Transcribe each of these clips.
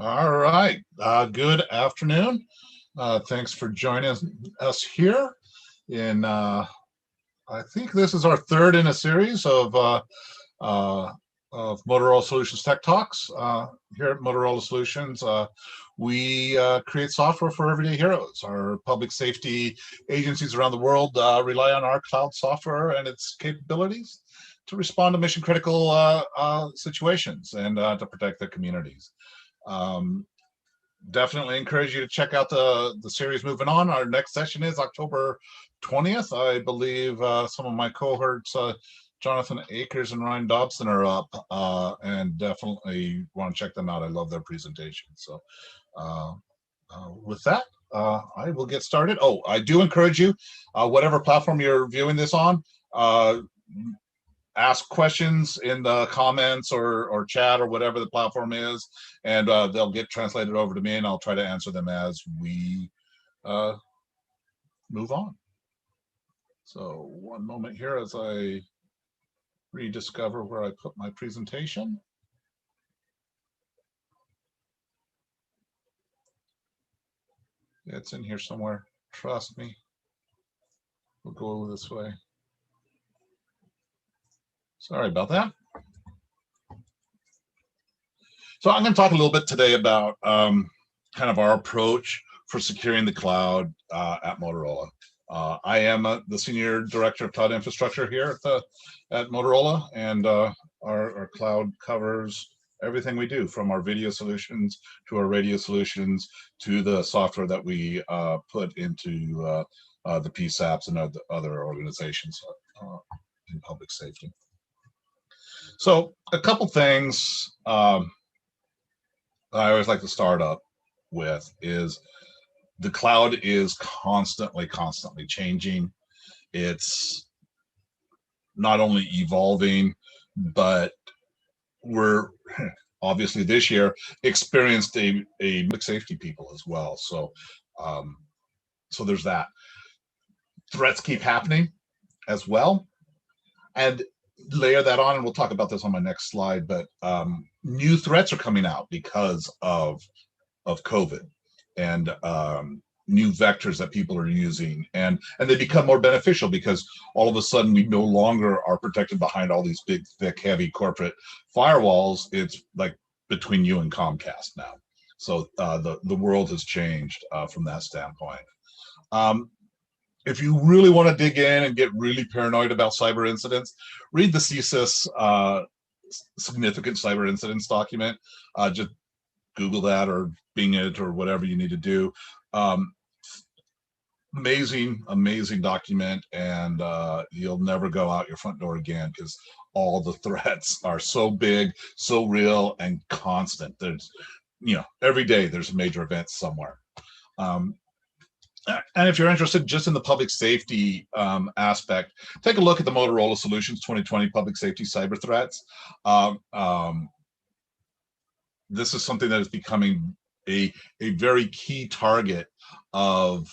All right. Good afternoon. Thanks for joining us here. In I think this is our third in a series uh, of Motorola Solutions Tech Talks. Here at Motorola Solutions, we create software for everyday heroes. Our public safety agencies around the world rely on our cloud software and its capabilities to respond to mission critical situations and to protect their communities. Um, Definitely encourage you to check out the series moving on. Our next session is October 20th. I believe some of my cohorts, Jonathan Akers and Ryan Dobson, are up, and definitely want to check them out. I love their presentation. So uh, with that, I will get started. Oh, I do encourage you, whatever platform you're viewing this on, ask questions in the comments or chat or whatever the platform is, and they'll get translated over to me, and I'll try to answer them as we uh, move on. So one moment here as I rediscover where I put my presentation. It's in here somewhere. Trust me. We'll go this way. Sorry about that. So I'm going to talk a little bit today about kind of our approach for securing the cloud at Motorola. I am the Senior Director of Cloud Infrastructure here at Motorola, and our cloud covers everything we do, from our video solutions to our radio solutions to the software that we put into the PSAPs and other organizations in public safety. So a couple things I always like to start up with is the cloud is constantly changing. It's not only evolving, but we're obviously this year experienced a public safety people as well. So so there's that. Threats keep happening as well. And layer that on, and we'll talk about this on my next slide, but new threats are coming out because of COVID, and new vectors that people are using, and they become more beneficial because all of a sudden we no longer are protected behind all these big, thick, heavy corporate firewalls. It's like between you and Comcast now. So the world has changed from that standpoint. If you really want to dig in and get really paranoid about cyber incidents, read the CSIS significant cyber incidents document. Just Google that or Bing it or whatever you need to do. Amazing document, and you'll never go out your front door again because all the threats are so big, so real, and constant. There's, every day there's a major event somewhere. And if you're interested just in the public safety aspect, take a look at the Motorola Solutions 2020 Public Safety Cyber Threats. This is something that is becoming a very key target of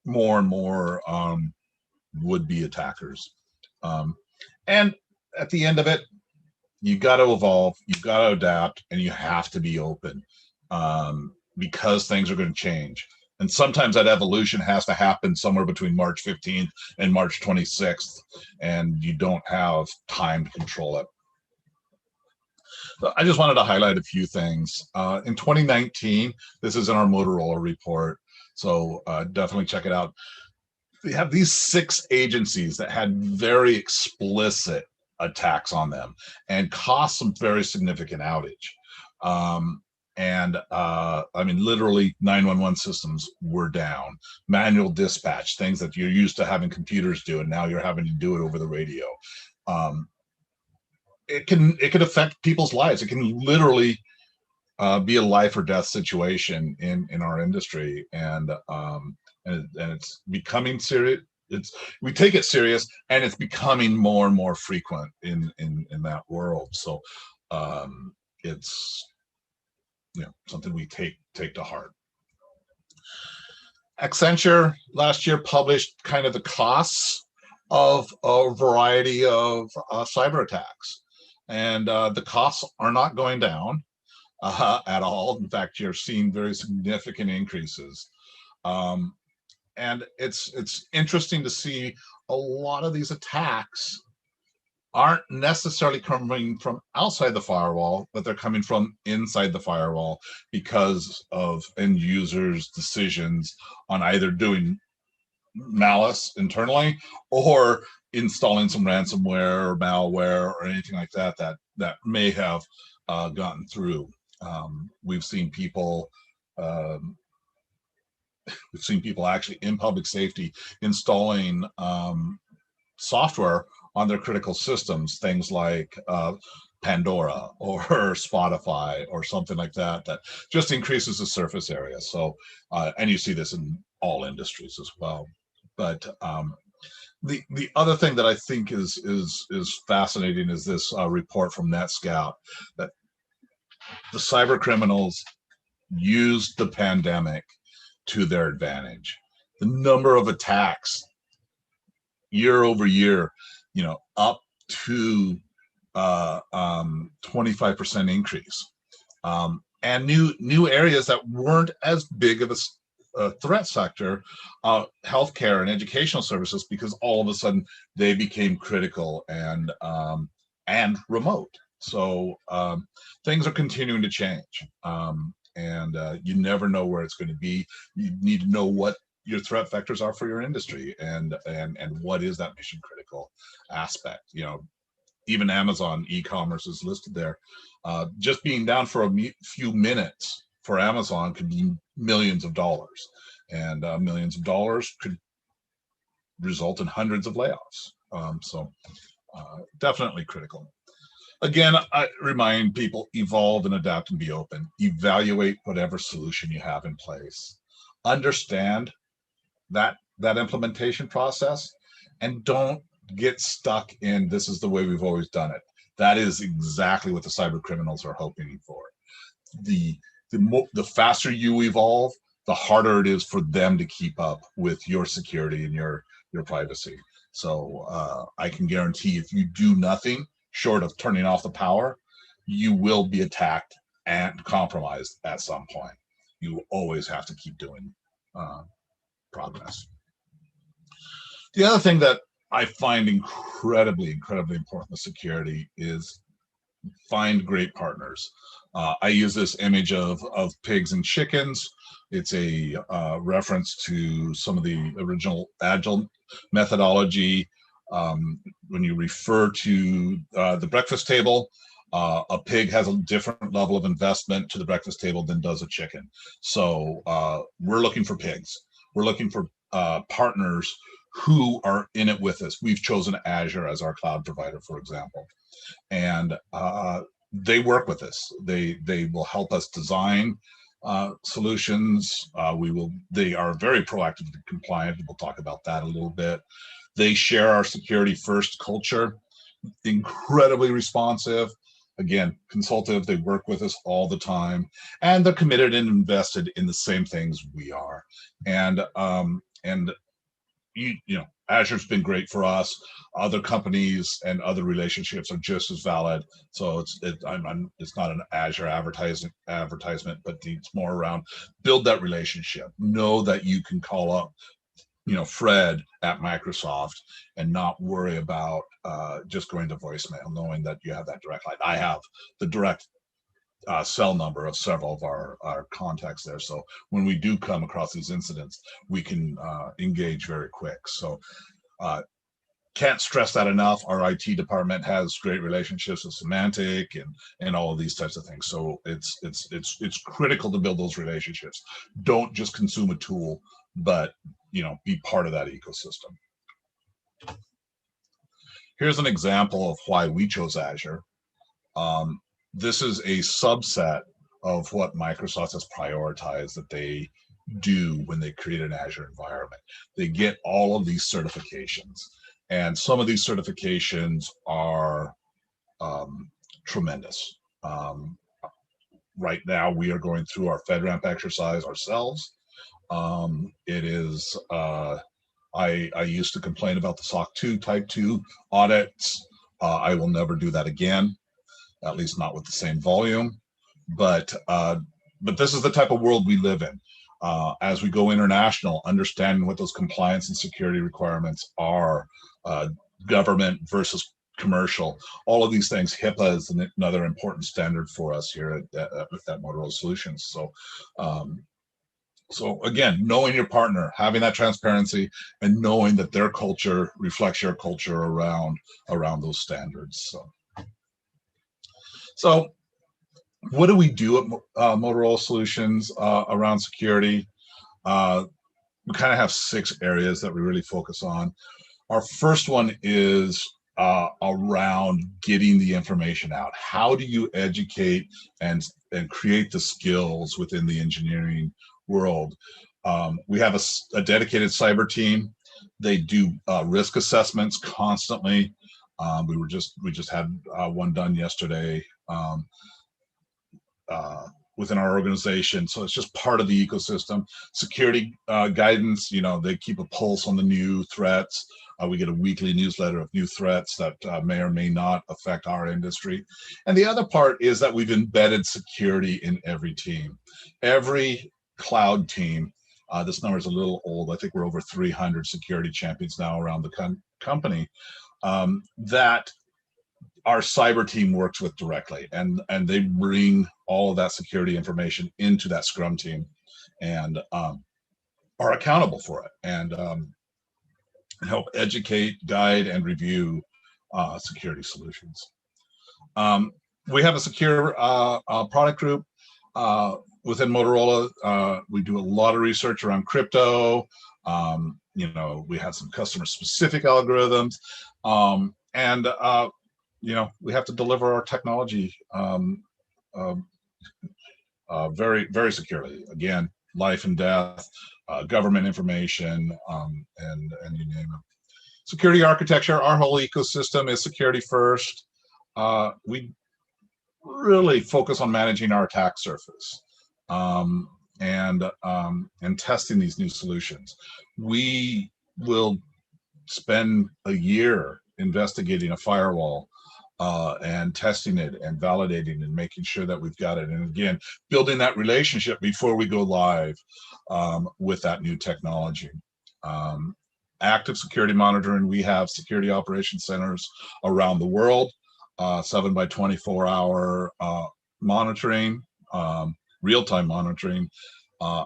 more and more would-be attackers. And at the end of it, you got to evolve, you got to adapt, and you have to be open. Because things are going to change. And sometimes that evolution has to happen somewhere between March 15th and March 26th, and you don't have time to control it. So I just wanted to highlight a few things. In 2019, this is in our Motorola report, so definitely check it out. We have these 6 agencies that had very explicit attacks on them and caused some very significant outage. I mean, literally 911 systems were down, manual dispatch, things that you're used to having computers do, and now you're having to do it over the radio. It can affect people's lives. It can literally be a life or death situation in our industry, and it's becoming serious. We take it serious, and it's becoming more and more frequent in that world. So it's something we take to heart. Accenture last year published kind of the costs of a variety of cyber attacks, and the costs are not going down. at all. In fact, you're seeing very significant increases. Um, and it's interesting to see a lot of these attacks aren't necessarily coming from outside the firewall, but they're coming from inside the firewall because of end users' decisions on either doing malice internally or installing some ransomware or malware or anything like that that may have gotten through. We've seen people um, actually in public safety installing software on their critical systems, things like Pandora or Spotify or something like that, that just increases the surface area. So, and you see this in all industries as well. But the other thing that I think is fascinating is this report from NetScout that the cyber criminals used the pandemic to their advantage. The number of attacks year over year, up to 25% increase, and new areas that weren't as big of a threat sector, healthcare and educational services, because all of a sudden they became critical and remote. So things are continuing to change, and you never know where it's going to be. You need to know what your threat vectors are for your industry, and what is that mission critical aspect. Even Amazon e-commerce is listed there. Just being down for a few minutes for Amazon could be millions of dollars, and millions of dollars could result in hundreds of layoffs. So definitely critical. Again, I remind people, evolve and adapt and be open. Evaluate whatever solution you have in place. Understand that implementation process, and don't get stuck in this is the way we've always done it. That is exactly what the cyber criminals are hoping for. The faster you evolve, the harder it is for them to keep up with your security and your privacy. So I can guarantee if you do nothing short of turning off the power, you will be attacked and compromised at some point. You always have to keep doing progress. The other thing that I find incredibly important with security is find great partners. I use this image of pigs and chickens. It's a reference to some of the original Agile methodology. When you refer to the breakfast table, a pig has a different level of investment to the breakfast table than does a chicken. So we're looking for pigs. We're looking for partners who are in it with us. We've chosen Azure as our cloud provider, for example, and they work with us. They will help us design solutions. They are very proactive and compliant. We'll talk about that a little bit. They share our security first culture, incredibly responsive. Again, consultative, they work with us all the time, and they're committed and invested in the same things we are. And Azure's been great for us. Other companies and other relationships are just as valid. So it's not an Azure advertisement, but it's more around build that relationship. Know that you can call up, Fred at Microsoft and not worry about just going to voicemail, knowing that you have that direct line. I have the direct cell number of several of our contacts there. So when we do come across these incidents, we can engage very quick. So can't stress that enough. Our IT department has great relationships with Symantec and all of these types of things. So it's critical to build those relationships. Don't just consume a tool, but be part of that ecosystem. Here's an example of why we chose Azure. This is a subset of what Microsoft has prioritized that they do when they create an Azure environment. They get all of these certifications, and some of these certifications are tremendous. Right now, we are going through our FedRAMP exercise ourselves. It is, I used to complain about the SOC 2 Type 2 audits. I will never do that again, at least not with the same volume. but this is the type of world we live in. As we go international, understanding what those compliance and security requirements are, government versus commercial, all of these things. HIPAA is another important standard for us here at Motorola Solutions. So again, knowing your partner, having that transparency, and knowing that their culture reflects your culture around those standards. So what do we do at Motorola Solutions around security? We kind of have 6 areas that we really focus on. Our first one is around getting the information out. How do you educate and create the skills within the engineering world? We have a dedicated cyber team. They do risk assessments constantly. We just had one done yesterday within our organization. So it's just part of the ecosystem. Security guidance, they keep a pulse on the new threats. We get a weekly newsletter of new threats that may or may not affect our industry. And the other part is that we've embedded security in every team. Every cloud team, this number is a little old. I think we're over 300 security champions now around the company, that our cyber team works with directly, and they bring all of that security information into that Scrum team, and are accountable for it, and help educate, guide, and review security solutions. We have a secure product group within Motorola. We do a lot of research around crypto. We have some customer specific algorithms, and we have to deliver our technology very, very securely. Again, life and death, government information, and you name it. Security architecture, our whole ecosystem is security first. We really focus on managing our attack surface and testing these new solutions. We will spend a year investigating a firewall and testing it and validating and making sure that we've got it. And again, building that relationship before we go live with that new technology. Active security monitoring. We have security operations centers around the world, 7 by 24-hour monitoring, real-time monitoring,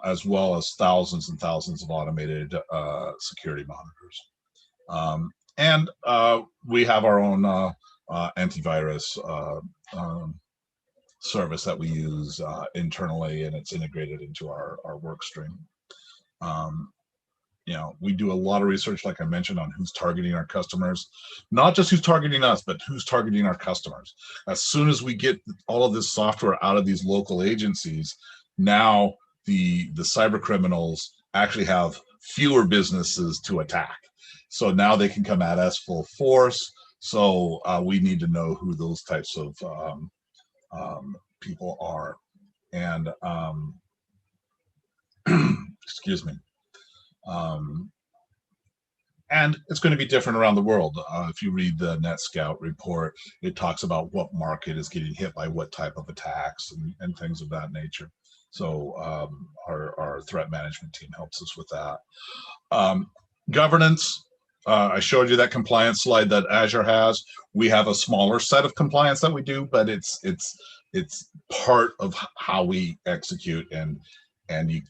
as well as thousands and thousands of automated security monitors. And we have our own antivirus service that we use internally, and it's integrated into our work stream. We do a lot of research, like I mentioned, on who's targeting our customers, not just who's targeting us, but who's targeting our customers. As soon as we get all of this software out of these local agencies, now the cyber criminals actually have fewer businesses to attack. So now they can come at us full force. So we need to know who those types of people are. And excuse me. And it's going to be different around the world. If you read the NetScout report, it talks about what market is getting hit by what type of attacks and things of that nature. So our threat management team helps us with that. Governance. I showed you that compliance slide that Azure has. We have a smaller set of compliance that we do, but it's part of how we execute, and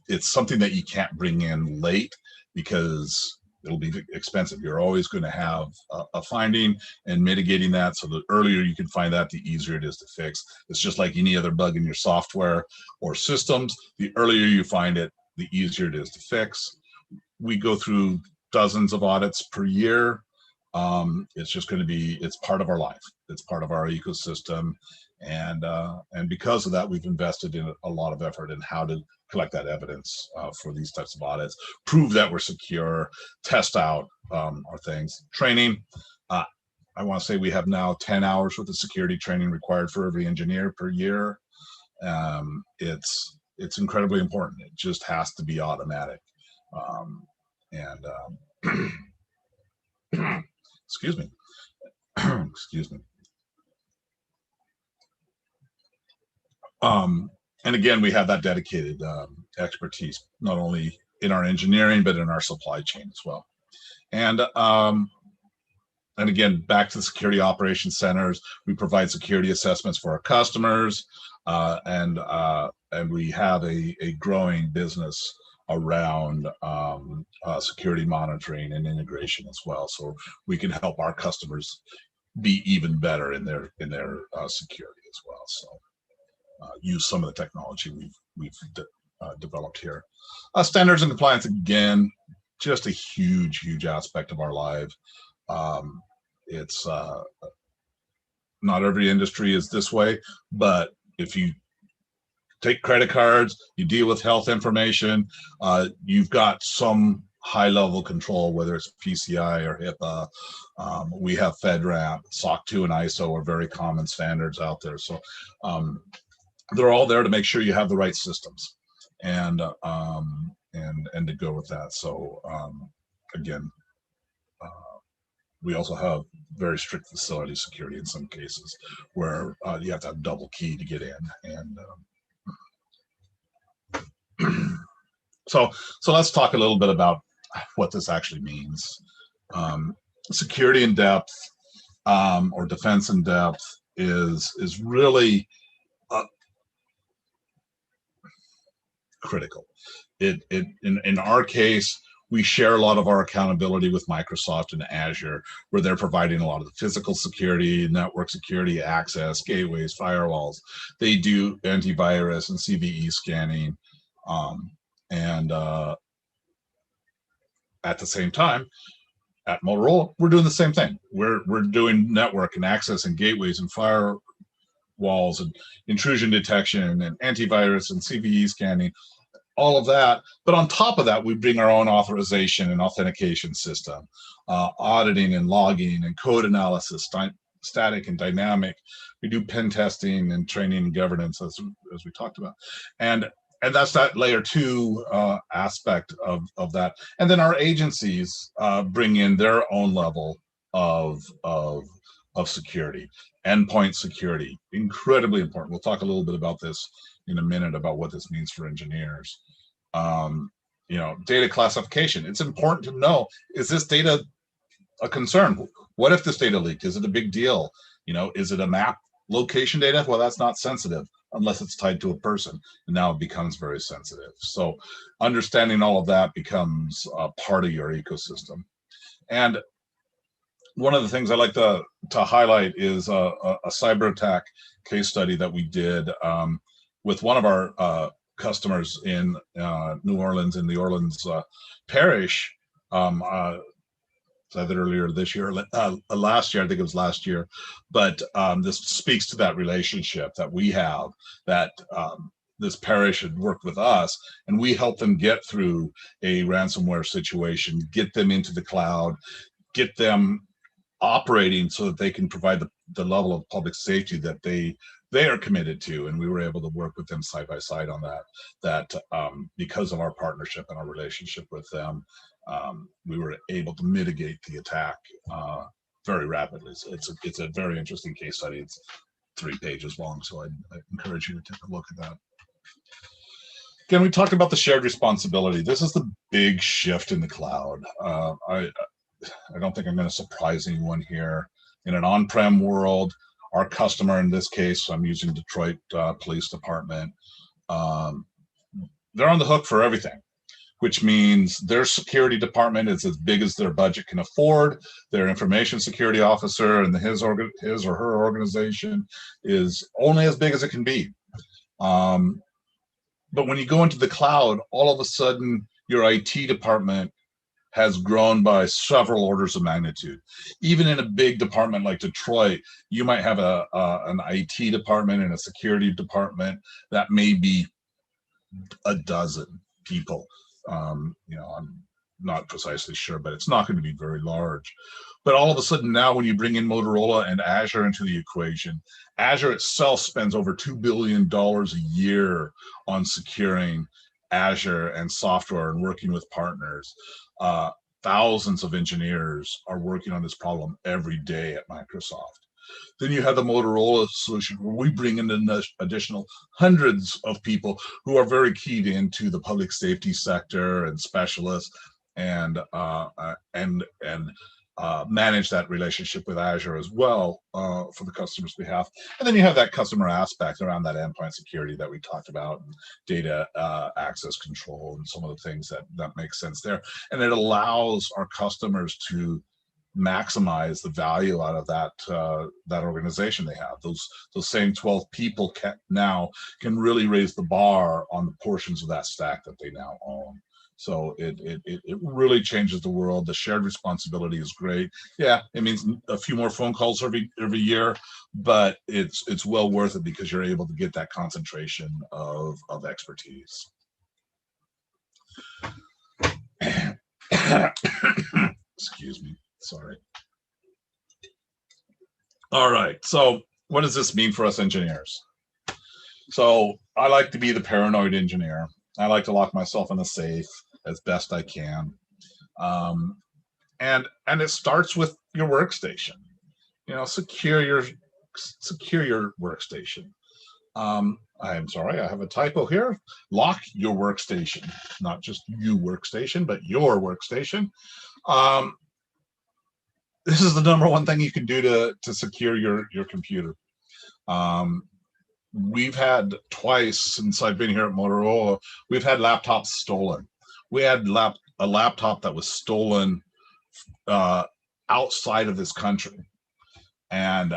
it's something that you can't bring in late because it'll be expensive. You're always going to have a finding and mitigating that. So the earlier you can find that, the easier it is to fix. It's just like any other bug in your software or systems. The earlier you find it, the easier it is to fix. We go through dozens of audits per year. It's just going to be, it's part of our life. It's part of our ecosystem. And because of that, we've invested in a lot of effort in how to collect that evidence for these types of audits, prove that we're secure, test out our things. Training, I want to say we have now 10 hours worth of security training required for every engineer per year. It's incredibly important. It just has to be automatic. Excuse me. Excuse me. And again, we have that dedicated expertise, not only in our engineering, but in our supply chain as well. And again, back to the security operations centers, we provide security assessments for our customers, and we have a growing business around security monitoring and integration as well. So we can help our customers be even better in their security as well. So use some of the technology we've developed here. Standards and compliance, again, just a huge aspect of our life. It's not every industry is this way, but if you take credit cards, you deal with health information, you've got some high-level control, whether it's PCI or HIPAA. We have FedRAMP, SOC 2, and ISO are very common standards out there. So they're all there to make sure you have the right systems and to go with that. So again, we also have very strict facility security in some cases where you have to have double key to get in. And so let's talk a little bit about what this actually means. Security in depth or defense in depth is really critical. In our case, we share a lot of our accountability with Microsoft and Azure, where they're providing a lot of the physical security, network security, access, gateways, firewalls. They do antivirus and CVE scanning. And at the same time, at Motorola, we're doing the same thing. We're doing network and access and gateways and firewalls and intrusion detection and antivirus and CVE scanning, all of that. But on top of that, we bring our own authorization and authentication system, auditing and logging and code analysis, static and dynamic. We do pen testing and training and governance, as we talked about. And that's that layer 2 aspect of that. And then our agencies bring in their own level of security. Endpoint security, incredibly important. We'll talk a little bit about this in a minute about what this means for engineers. Data classification. It's important to know, is this data a concern? What if this data leaked? Is it a big deal? Is it a map location data? Well, that's not sensitive unless it's tied to a person, and now it becomes very sensitive. So understanding all of that becomes a part of your ecosystem. And one of the things I like to highlight is a cyber attack case study that we did with one of our customers in New Orleans, in the Orleans parish. Either earlier this year, last year, I think it was last year, but this speaks to that relationship that we have, that this parish had worked with us, and we helped them get through a ransomware situation, get them into the cloud, get them operating so that they can provide the level of public safety that they are committed to. And we were able to work with them side by side on that because of our partnership and our relationship with them. We were able to mitigate the attack very rapidly. So it's a very interesting case study. It's 3 pages long, so I encourage you to take a look at that. Again, we talked about the shared responsibility. This is the big shift in the cloud. I don't think I'm going to surprise anyone here. In an on-prem world, our customer, in this case, I'm using Detroit Police Department, they're on the hook for everything, which means their security department is as big as their budget can afford. Their information security officer and his or her organization is only as big as it can be. But when you go into the cloud, all of a sudden, your IT department has grown by several orders of magnitude. Even in a big department like Detroit, you might have an IT department and a security department that may be a dozen people. I'm not precisely sure, but it's not going to be very large. But all of a sudden now, when you bring in Motorola and Azure into the equation, Azure itself spends over $2 billion a year on securing Azure and software and working with partners. Thousands of engineers are working on this problem every day at Microsoft. Then you have the Motorola solution where we bring in an additional hundreds of people who are very keyed into the public safety sector and specialists, and manage that relationship with Azure as well for the customer's behalf. And then you have that customer aspect around that endpoint security that we talked about, and data access control, and some of the things that make sense there. And it allows our customers to maximize the value out of that organization they have. Those same 12 people now can really raise the bar on the portions of that stack that they now own. So it really changes the world. The shared responsibility is great. Yeah, it means a few more phone calls every year, but it's well worth it because you're able to get that concentration of expertise. Excuse me. Sorry. All right. So what does this mean for us engineers? So I like to be the paranoid engineer. I like to lock myself in a safe as best I can. And it starts with your workstation. Secure your workstation. I'm sorry, I have a typo here. Lock your workstation, not just you workstation, but your workstation. This is the number one thing you can do to secure your computer. We've had twice since I've been here at Motorola, we've had laptops stolen. We had a laptop that was stolen outside of this country. And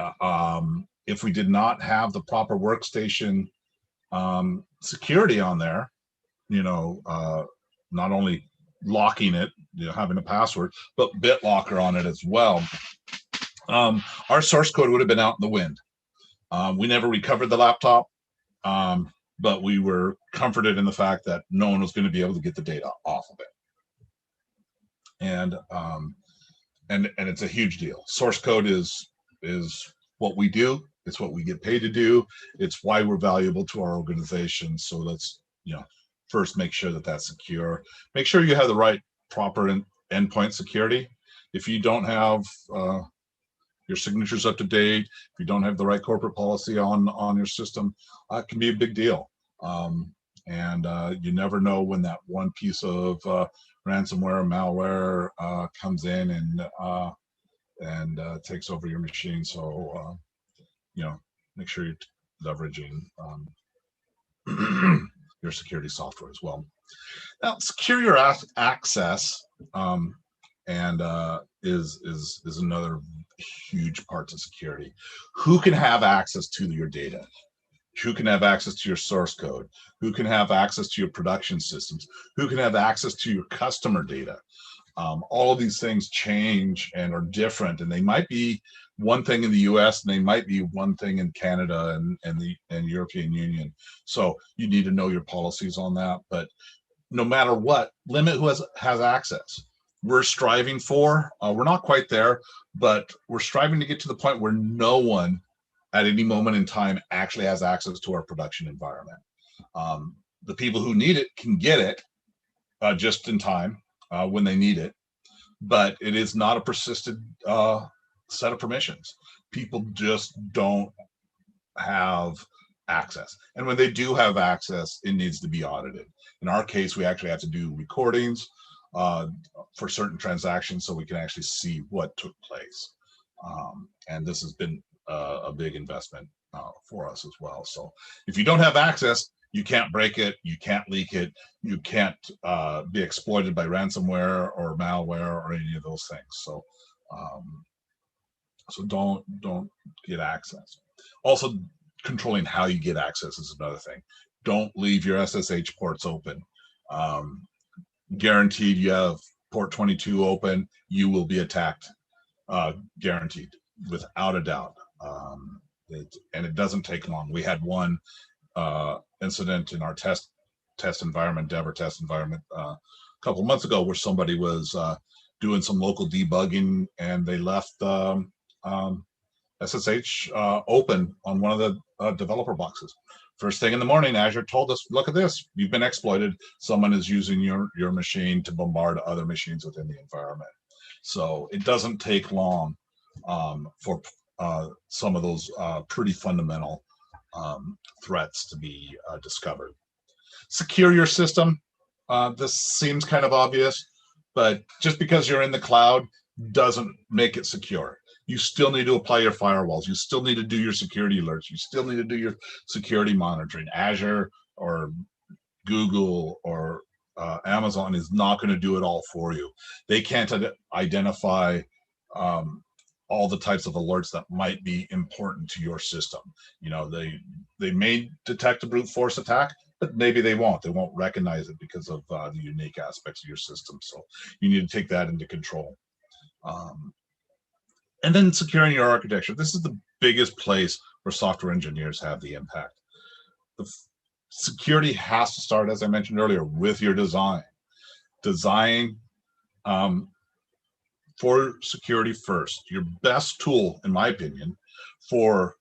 if we did not have the proper workstation security on there, not only locking it, having a password, but BitLocker on it as well, our source code would have been out in the wind. We never recovered the laptop, but we were comforted in the fact that no one was going to be able to get the data off of it. And it's a huge deal. Source code is what we do. It's what we get paid to do. It's why we're valuable to our organization. So let's first make sure that that's secure. Make sure you have the right proper endpoint security. If you don't have your signatures up to date, if you don't have the right corporate policy on your system, it can be a big deal. And you never know when that one piece of ransomware or malware comes in and takes over your machine. So make sure you're leveraging your security software as well. Now, secure your access is another huge part to security. Who can have access to your data? Who can have access to your source code? Who can have access to your production systems? Who can have access to your customer data? All of these things change and are different, and they might be one thing in the U.S. and they might be one thing in Canada and the European Union. So you need to know your policies on that. But no matter what, limit who has access. We're striving for, we're not quite there, but we're striving to get to the point where no one at any moment in time actually has access to our production environment. The people who need it can get it just in time when they need it, but it is not a persistent set of permissions. People just don't have access. And when they do have access, it needs to be audited. In our case, we actually have to do recordings for certain transactions so we can actually see what took place. And this has been a big investment for us as well. So if you don't have access, you can't break it, you can't leak it, you can't be exploited by ransomware or malware or any of those things. So so don't get access. Also, controlling how you get access is another thing. Don't leave your SSH ports open. Guaranteed you have port 22 open, you will be attacked. Guaranteed, without a doubt. And it doesn't take long. We had one incident in our test environment, Dev test environment, a couple months ago, where somebody was doing some local debugging and they left SSH open on one of the developer boxes. First thing in the morning, Azure told us, look at this, you've been exploited. Someone is using your machine to bombard other machines within the environment. So it doesn't take long for some of those pretty fundamental threats to be discovered. Secure your system. This seems kind of obvious, but just because you're in the cloud doesn't make it secure. You still need to apply your firewalls. You still need to do your security alerts. You still need to do your security monitoring. Azure or Google or Amazon is not going to do it all for you. They can't identify all the types of alerts that might be important to your system. You know, they may detect a brute force attack, but maybe they won't. They won't recognize it because of the unique aspects of your system. So you need to take that into control. And then securing your architecture. This is the biggest place where software engineers have the impact. The security has to start, as I mentioned earlier, with your design. Design for security first. Your best tool, in my opinion, for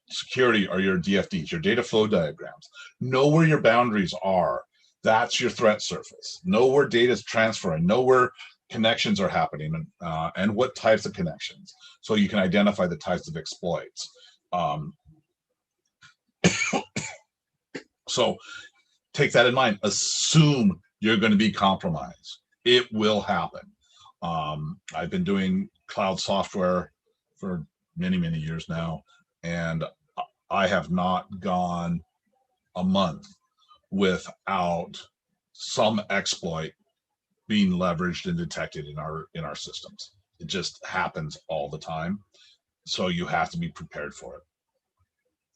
security are your DFDs, your data flow diagrams. Know where your boundaries are. That's your threat surface. Know where data is transferring. Know where connections are happening and what types of connections, so you can identify the types of exploits. So take that in mind. Assume you're going to be compromised. It will happen. I've been doing cloud software for many, many years now, and I have not gone a month without some exploit being leveraged and detected in our systems. It just happens all the time. So you have to be prepared for it.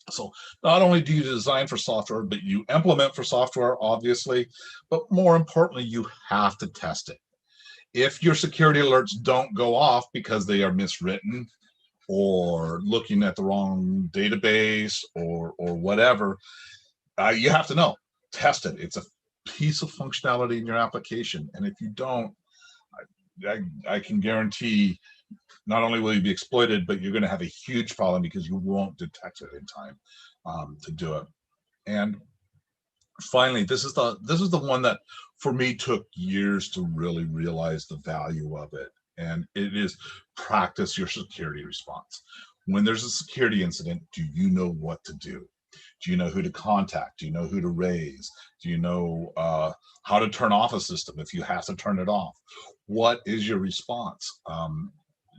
So not only do you design for software, but you implement for software, obviously, but more importantly, you have to test it. If your security alerts don't go off because they are miswritten or looking at the wrong database or whatever, you have to know, test it. It's a piece of functionality in your application. And if you don't, I can guarantee not only will you be exploited, but you're going to have a huge problem because you won't detect it in time to do it. And finally, this is the one that for me took years to really realize the value of it. And it is practice your security response. When there's a security incident, do you know what to do? Do you know who to contact? Do you know who to raise? Do you know how to turn off a system if you have to turn it off? What is your response?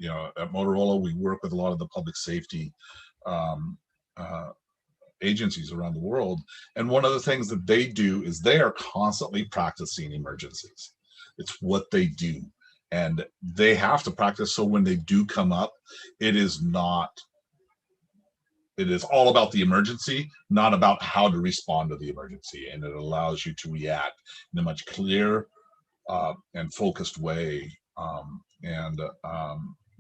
You know, at Motorola, we work with a lot of the public safety agencies around the world. And one of the things that they do is they are constantly practicing emergencies. It's what they do. And they have to practice so when they do come up, it is all about the emergency, not about how to respond to the emergency. And it allows you to react in a much clearer and focused way.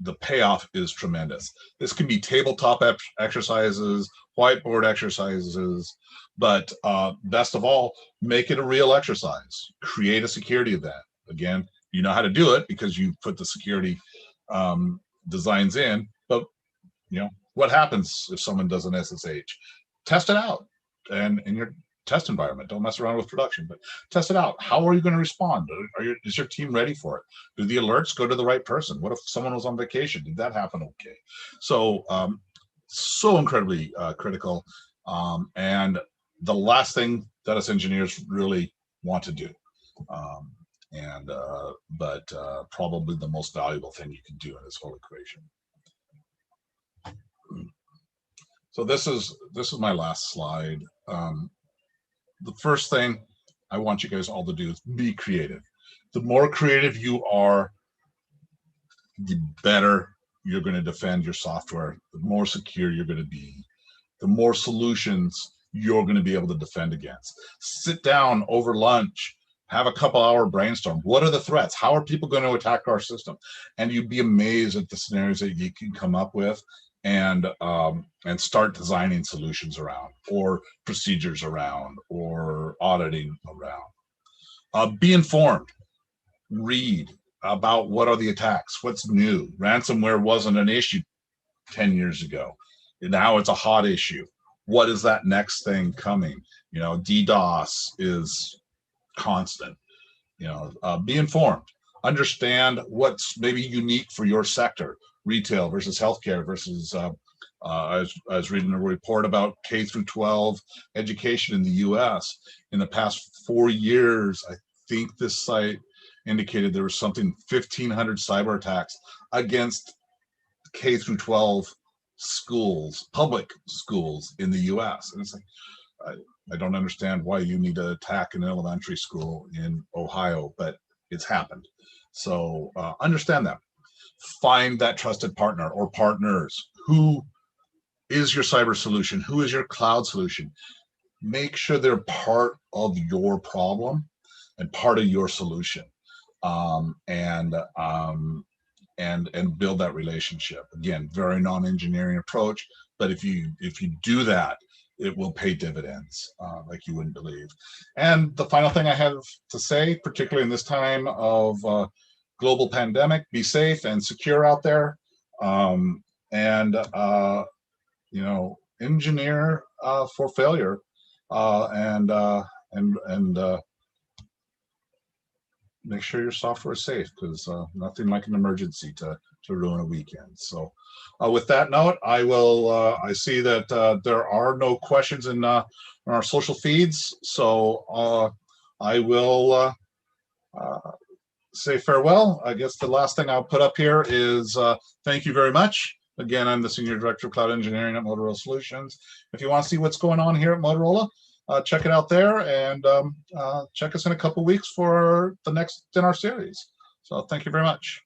The payoff is tremendous. This can be tabletop exercises, whiteboard exercises, but best of all, make it a real exercise. Create a security event. Again, you know how to do it because you put the security designs in, but you know, what happens if someone does an SSH? Test it out and in your test environment. Don't mess around with production, but test it out. How are you going to respond? Is your team ready for it? Do the alerts go to the right person? What if someone was on vacation? Did that happen okay? So, so incredibly critical. And the last thing that us engineers really want to do, but probably the most valuable thing you can do in this whole equation. So this is my last slide. The first thing I want you guys all to do is be creative. The more creative you are, the better you're going to defend your software, the more secure you're going to be, the more solutions you're going to be able to defend against. Sit down over lunch, have a couple-hour brainstorm. What are the threats? How are people going to attack our system? And you'd be amazed at the scenarios that you can come up with, and start designing solutions around, or procedures around, or auditing around. Be informed. Read about what are the attacks, what's new. Ransomware wasn't an issue 10 years ago. Now it's a hot issue. What is that next thing coming? You know, DDoS is constant. You know, be informed. Understand what's maybe unique for your sector. retail versus healthcare versus I was reading a report about K through 12 education in the US. In the past 4 years, I think this site indicated there was something 1,500 cyber attacks against K through 12 schools, public schools in the US. And it's like, I don't understand why you need to attack an elementary school in Ohio, but it's happened. So understand that. Find that trusted partner or partners. Who is your cyber solution? Who is your cloud solution? Make sure they're part of your problem and part of your solution, and build that relationship. Again, very non-engineering approach, but if you do that, it will pay dividends like you wouldn't believe. And the final thing I have to say, particularly in this time of global pandemic, be safe and secure out there, and you know, engineer for failure, and make sure your software is safe, because nothing like an emergency to ruin a weekend. So with that note, I will I see that there are no questions in our social feeds, so I will say farewell. I guess the last thing I'll put up here is thank you very much. Again, I'm the Senior Director of Cloud Engineering at Motorola Solutions. If you want to see what's going on here at Motorola, check it out there, and check us in a couple weeks for the next in our series. So thank you very much.